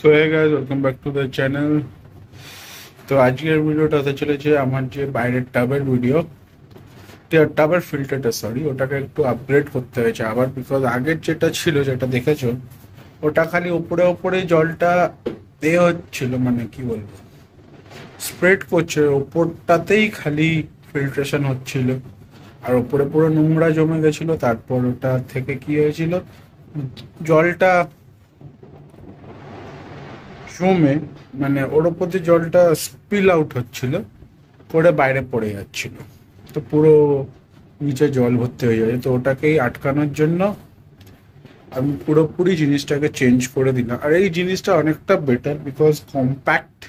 So hey guys, welcome back to the channel. তো আজকের ভিডিওটা হতে চলেছে আমার যে বাইরের টাবের ভিডিও, টাবের ফিল্টারটা ওটাকে একটু আপগ্রেড করতে হয়েছে আবার, বিকজ আগের যেটা ছিল যেটা দেখেছো ওটা খালি উপরে উপরে জলটা হচ্ছিল, মানে কি বলবো, স্প্রেড করছে ওপরটাতেই খালি ফিল্ট্রেশন হচ্ছিল আর ওপরে পুরো নোংরা জমে গেছিল। তারপর ওটা থেকে কি হয়েছিল, জলটা জমে মানে ওর ওপর দিয়ে জলটা স্পিল আউট হচ্ছিল, করে বাইরে পড়ে যাচ্ছিল, তো পুরো নিচে জল ভর্তি হয়ে যায়। তো ওটাকেই আটকানোর জন্য আমি পুরোপুরি জিনিসটাকে চেঞ্জ করে দিলাম। আর এই জিনিসটা অনেকটা বেটার বিকজ কম্প্যাক্ট।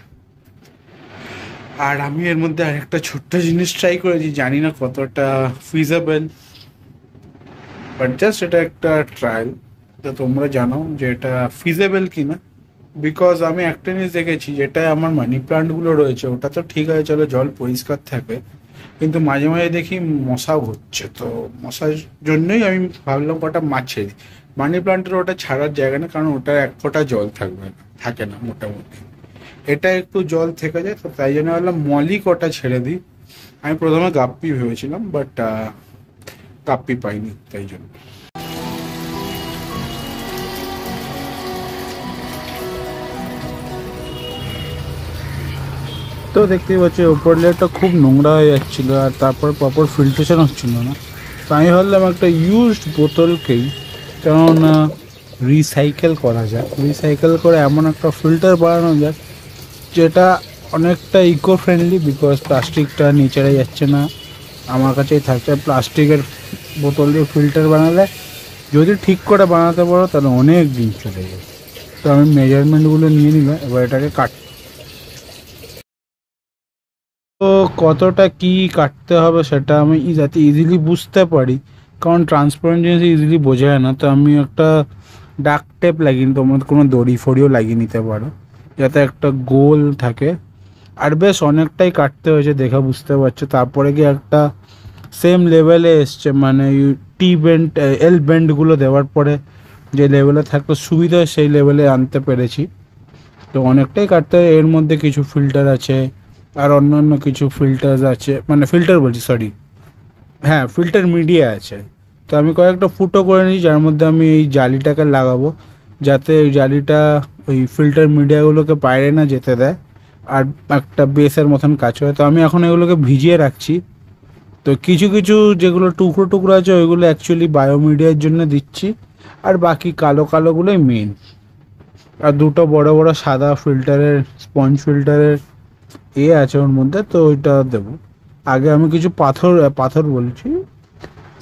আর আমি এর মধ্যে আরেকটা ছোট্ট জিনিস ট্রাই করেছি, জানি না কতটা ফিজেবল, বাট জাস্ট এটা একটা ট্রায়াল, তো তোমরা জানো যে এটা ফিজেবল কিনা। বিকজ আমি একটা জিনিস দেখেছি, যেটা আমার মানি প্লান্টগুলো রয়েছে ওটা তো ঠিক আছে, চলো জল পরিষ্কার থাকে, কিন্তু মাঝে মাঝে দেখি মশা হচ্ছে, তো মশার জন্যই আমি ভাবলাম কটা মাছ ছেড়ে দিই। মানি প্লান্টের ওটা ছাড়ার জায়গা না, কারণ ওটা এক ফোঁটা জল থাকে না মোটামুটি, এটা একটু জল থেকে যায়, তো তাই জন্য ভাবলাম মলি কটা ছেড়ে দিই। আমি প্রথমে গাপ্পি ভেবেছিলাম, বাট গাপ্পি পাইনি, তাই জন্য। তো দেখতেই পাচ্ছি ওপর লেয়ারটা খুব নোংরা হয়ে যাচ্ছিলো, আর তারপর প্রপার ফিল্ট্রেশন হচ্ছিল না। তো আমি ভাবলাম একটা ইউজড বোতলকেই কেন রিসাইকেল করা যাক, রিসাইকেল করে এমন একটা ফিল্টার বানানো যাক যেটা অনেকটা ইকো ফ্রেন্ডলি, বিকজ প্লাস্টিকটা নিচেড়ে যাচ্ছে না, আমার কাছেই থাকছে। প্লাস্টিকের বোতল দিয়ে ফিল্টার বানালে যদি ঠিক করে বানাতে পারো তাহলে অনেক দিন চলে যায়। তো আমি মেজারমেন্টগুলো নিয়ে নিলাম, এবার এটাকে তো কতটা কি কাটতে হবে সেটা আমি যাতে ইজিলি বুঝতে পারি, কারণ ট্রান্সপারেন্ট জিনিস ইজিলি বোঝা যায় না। তো আমি একটা ডাক টেপ লাগিয়ে, তোমরা কোনো দড়ি ফড়িও লাগিয়ে নিতে পারো যাতে একটা গোল থাকে। আর বেশ অনেকটাই কাটতে হয়েছে দেখা বুঝতে পারছো। তারপরে কি একটা সেম লেভেলে এসছে, মানে টি বেন্ড এল বেন্ডগুলো দেওয়ার পরে যে লেভেলে থাকতো সুবিধা সেই লেভেলে আনতে পেরেছি। তো অনেকটাই কাটতে হয়। এর মধ্যে কিছু ফিল্টার আছে আর অন্যান্য কিছু ফিল্টার আছে, মানে ফিল্টার বলছি সরি, হ্যাঁ ফিল্টার মিডিয়া আছে। তো আমি কয়েকটা ফুটো করে নিই, যার মধ্যে আমি এই জালিটাকে লাগাবো যাতে ওই জালিটা ওই ফিল্টার মিডিয়াগুলোকে বাইরে না যেতে দেয়, আর একটা বেসের মতন কাজ হয়। তো আমি এখন এগুলোকে ভিজিয়ে রাখছি। তো কিছু কিছু যেগুলো টুকরো টুকরো আছে ওইগুলো অ্যাকচুয়ালি বায়োমিডিয়ার জন্য দিচ্ছি, আর বাকি কালো কালোগুলোই মেন। আর দুটো বড় বড় সাদা ফিল্টারের স্পঞ্জ ফিল্টারের আছে ওর মধ্যে, তো ওইটা দেবো। আগে আমি কিছু পাথর পাথর বলছি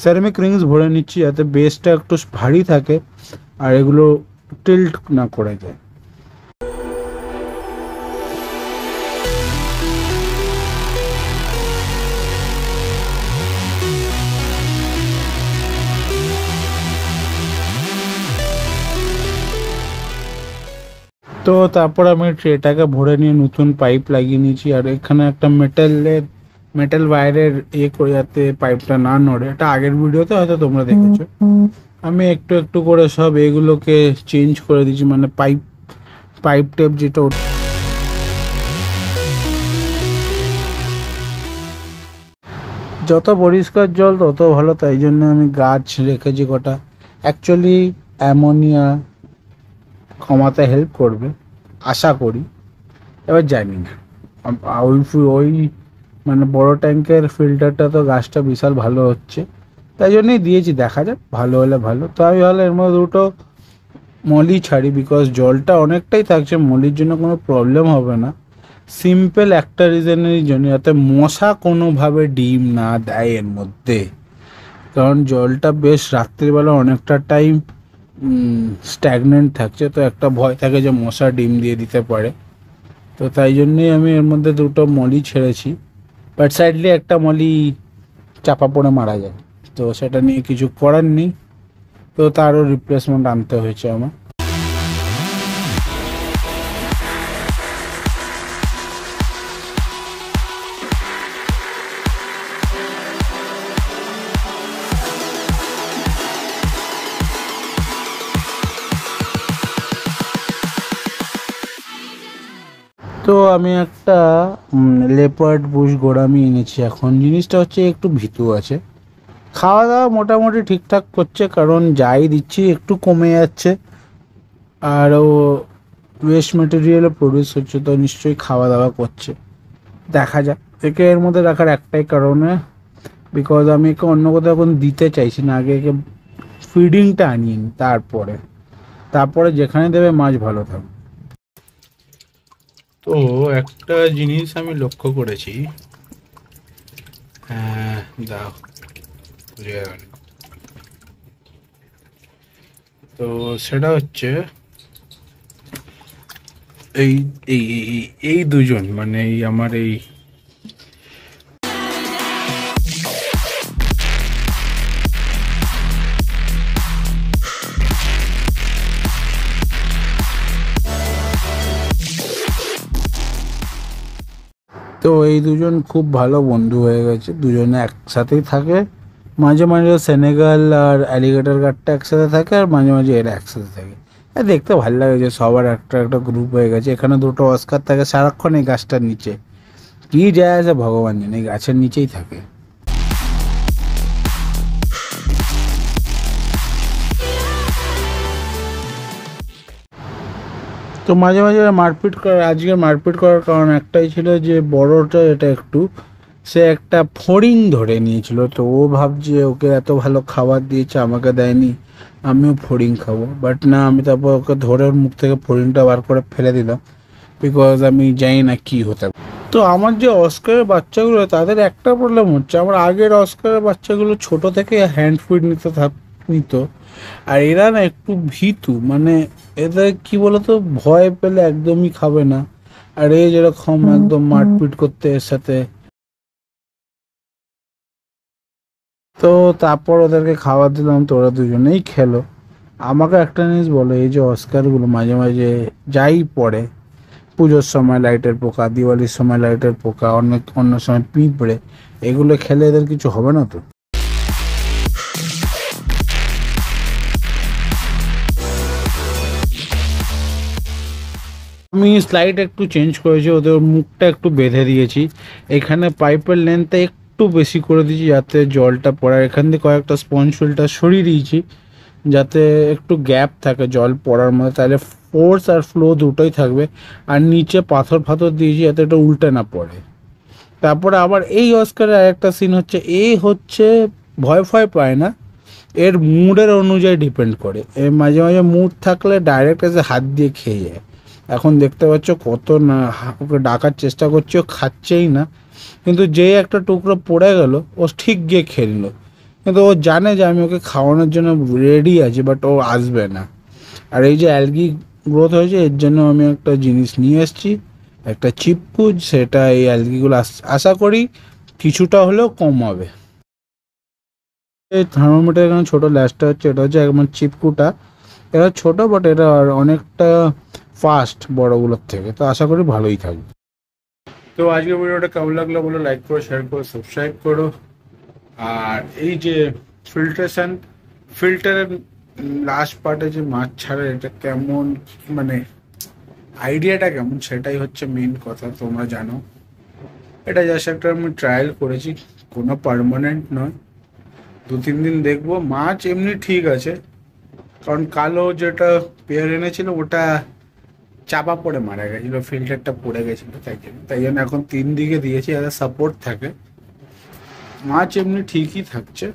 সেরামিক রিংস ভরে নিচ্ছি যাতে বেসটা একটু ভারী থাকে আর এগুলো টিল্ট না করে যায়। তো তারপর আমি ট্রেটাকে ভরে নিয়ে নতুন পাইপ লাগিয়ে নিয়েছি, আর এখানে একটা মেটাল ওয়্যারের করে যাতে পাইপটা না নড়ে। এটা আগের ভিডিওতে হয়তো তোমরা দেখেছো। আমি একটু একটু করে সব এগুলোকে চেঞ্জ করে দিচ্ছি, মানে পাইপ টেপ যেটা যত পরিষ্কার জল তত ভালো, তাই জন্য আমি গাছ রেখেছি কটা। অ্যাকচুয়ালি অ্যামোনিয়া কমাতে হেল্প করবে আশা করি, এবার জানি না। ওই মানে বড় ট্যাঙ্কের ফিল্টারটা তো গাছটা বিশাল ভালো হচ্ছে, তাই জন্যই দিয়েছি, দেখা যাক ভালো হলে ভালো। তো আমি ভালো এর মধ্যে দুটো মলি ছাড়ি, বিকজ জলটা অনেকটাই থাকছে, মলির জন্য কোনো প্রবলেম হবে না। সিম্পল একটা রিজনের জন্য, যাতে মশা কোনোভাবে ডিম না দেয় এর মধ্যে, কারণ জলটা বেশ রাত্রিবেলা অনেকটা টাইম স্ট্যাগনেন্ট থাকছে, তো একটা ভয় থাকে যে মশা ডিম দিয়ে দিতে পারে। তো তাই জন্যই আমি এর মধ্যে দুটো মলি ছেড়েছি, বাট সাইডলি একটা মলি চাপা পড়ে মারা যায়, তো সেটা নিয়ে কিছু করার নেই, তো তারও রিপ্লেসমেন্ট আনতে হয়েছে আমার। তো আমি একটা লেপার্ড বুশ গোড়ামি এনেছি। এখন জিনিসটা হচ্ছে একটু ভীতু আছে, খাওয়া দাওয়া মোটামুটি ঠিকঠাক করছে, কারণ যাই দিচ্ছি একটু কমে যাচ্ছে আর ও ওয়েস্ট মেটেরিয়ালও প্রডিউস হচ্ছে, তো নিশ্চয়ই খাওয়া দাওয়া করছে। দেখা যাক। একে এর মধ্যে রাখার একটাই কারণে, বিকজ আমি একে অন্য কোথাও এখন দিতে চাইছি না, আগে একে ফিডিংটা আনিয়ে নিই, তারপরে যেখানে দেবে মাছ ভালো থাকবে। তো একটা জিনিস আমি লক্ষ্য করেছি, হ্যাঁ দাও বুঝে গেল। তো সেটা হচ্ছে এই এই এই এই দুজন, মানে এই আমার এই তো এই দুজন খুব ভালো বন্ধু হয়ে গেছে, দুজনে একসাথেই থাকে। মাঝে মাঝে সেনেগাল আর অ্যালিগেটর গার্ডটা একসাথে থাকে, আর মাঝে মাঝে এরা একসাথে থাকে। দেখতে ভালো লাগে যে সবার একটা একটা গ্রুপ হয়ে গেছে। এখানে দুটো অস্কার থাকে সারাক্ষণ এই গাছটার নিচে, কি যায় আছে ভগবান জানে, এই গাছের নিচেই থাকে। তো মাঝে মাঝে মারপিট করে, আজকে মারপিট করার কারণ একটাই ছিল যে বড়টা এটা একটু, সে একটা ফড়িং ধরে নিয়েছিল। তো ও ভাবছে ওকে এত ভালো খাবার দিয়েছে আমাকে দেয়নি, আমিও ফড়িং খাবো। বাট না, আমি তারপর ওকে ধরে ওর মুখ থেকে ফড়িংটা বার করে ফেলে দিলাম, বিকজ আমি জানি না কী হতে পারে। তো আমার যে অস্কারের বাচ্চাগুলো, তাদের একটা প্রবলেম হচ্ছে, আমার আগের অস্কারের বাচ্চাগুলো ছোট থেকে হ্যান্ড ফিড নিত, আর এরা না একটু ভীতু, মানে এদের কি বলতো, ভয় পেলে একদমই খাবে না। আর এই যেরকম একদম মারপিট করতে এর সাথে। তো তারপর ওদেরকে খাবার দিলাম, তো ওরা দুজনেই খেলো। আমাকে একটা জিনিস বলো, এই যে অস্কারগুলো মাঝে মাঝে যাই পড়ে, পুজোর সময় লাইটের পোকা, দিওয়ালির সময় লাইটের পোকা, অনেক অন্য সময় পিঁপড়ে, এগুলো খেলে এদের কিছু হবে না তো? আমি স্লাইড একটু চেঞ্জ করেছি, ওদের মুখটা একটু বেঁধে দিয়েছি, এখানে পাইপের লেন্থটা একটু বেশি করে দিয়েছি যাতে জলটা পড়ার, এখান থেকে কয়েকটা স্পঞ্জ ফিল্টার সরিয়ে দিয়েছি যাতে একটু গ্যাপ থাকে জল পড়ার মধ্যে, তাহলে ফোর্স আর ফ্লো দুটোই থাকবে। আর নিচে পাথর ফাথর দিয়েছি যাতে এটা উল্টে না পড়ে। তারপরে আবার এই অস্কারের আরেকটা সিন হচ্ছে, হচ্ছে ভয় ফয় পায় না, এর মুডের অনুযায়ী ডিপেন্ড করে। এর মাঝে মাঝে মুড থাকলে ডাইরেক্ট এসে হাত দিয়ে খেয়ে যায়। এখন দেখতে পাচ্ছ কত না ওকে ডাকার চেষ্টা করছে, ও খাচ্ছেই না, কিন্তু যেই একটা টুকরো পড়ে গেল ও ঠিক গিয়ে খেয়ে নিল। কিন্তু ও জানে যে আমি ওকে খাওয়ানোর জন্য রেডি আছি, বাট ও আসবে না। আর এই যে অ্যালগি গ্রোথ হয়েছে, এর জন্য আমি একটা জিনিস নিয়ে এসেছি, একটা চিপকুজ, সেটা এই অ্যালগিগুলো আশা করি কিছুটা হলেও কমাবে। এই থার্মোমিটার এখানে ছোটো ল্যাসটা হচ্ছে, এটা হচ্ছে একদম চিপকুটা, এটা ছোটো বাট এটা অনেকটা ফাস্ট বড়গুলোর থেকে, তো আশা করি ভালোই থাকবে। তো আজকে ভিডিওটা কেমন লাগলো বলো, লাইক করো, শেয়ার করো, সাবস্ক্রাইব করো। আর এই যে ফিল্টারের লাস্ট পার্টে যে মাছ ছাড়ে, এটা কেমন, মানে আইডিয়াটা কেমন, সেটাই হচ্ছে মেন কথা। তোমরা জানো এটা জাস্ট একটা আমি ট্রায়াল করেছি, কোনো পার্মানেন্ট নয়, 2-3 দিন দেখবো। মাছ এমনি ঠিক আছে, কারণ কালো যেটা পেয়ার এনেছিল ওটা চাপা পড়ে মারা গেছিলো, ফিল্টারটা পড়ে গেছিলো, তাই জন্য এখন 3 দিকে দিয়েছি যাতে সাপোর্ট থাকে। মাছ এমনি ঠিকই থাকছে,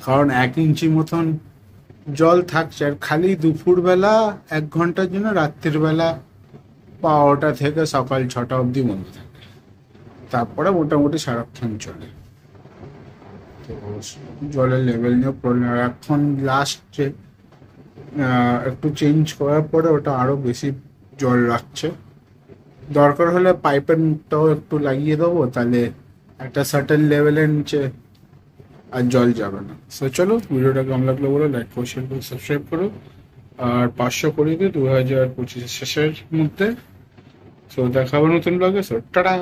কারণ 1 ইঞ্চি মতন জল থাকছে, আর খালি দুপুরবেলা 1 ঘন্টার জন্য রাত্রির বেলা 12টা থেকে সকাল 6টা অবধি বন্ধ থাকে, তারপরে মোটামুটি সারাক্ষণ চলে। তো জলের লেভেল নিয়ে প্রবলেম, আর এখন লাস্টে একটু চেঞ্জ করার পরে ওটা আরও বেশি জল রাখছে। দরকার হলে পাইপের মুখটাও একটু লাগিয়ে দেবো, তাহলে একটা সার্টেন লেভেলের নিচে আর জল যাবে না। সো চলো, ভিডিওটা কেমন লাগলো বলো, লাইক করো, শেয়ার করো, সাবস্ক্রাইব করো, আর 500 করে দিই 2025 শেষের মধ্যে। সো দেখা হবে নতুন ব্লগে। So tata.